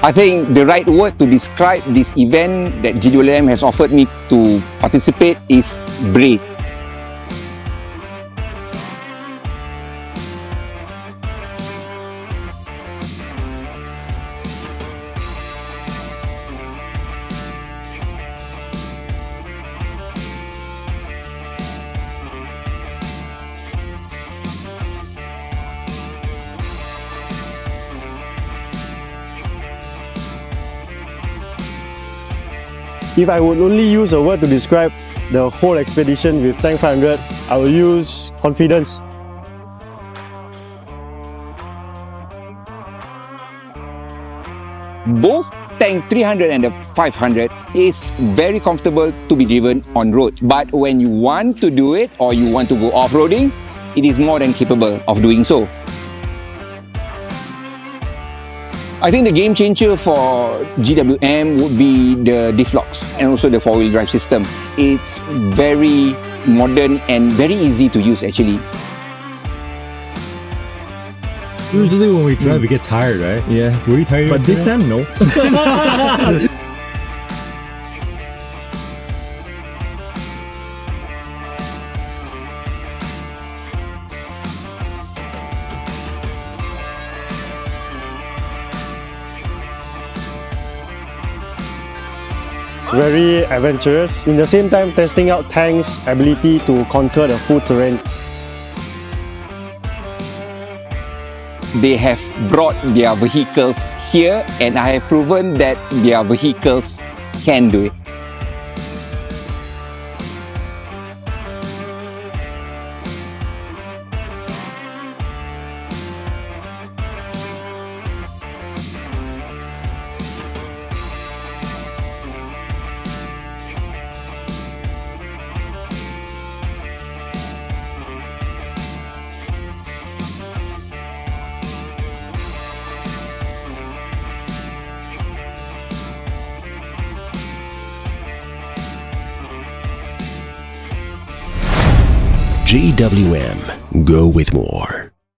I think the right word to describe this event that GWM has offered me to participate is brave. If I would only use a word to describe the whole expedition with Tank 500, I will use confidence. Both Tank 300 and the 500 is very comfortable to be driven on road. But when you want to do it or you want to go off-roading, it is more than capable of doing so. I think the game changer for GWM would be the diff locks and also the four-wheel drive system. It's very modern and very easy to use actually. Usually when we drive, we get tired, right? Yeah. Were you tired? But this time, no. Very adventurous, in the same time testing out Tank's ability to conquer the full terrain. They have brought their vehicles here and I have proven that their vehicles can do it. GWM, go with more.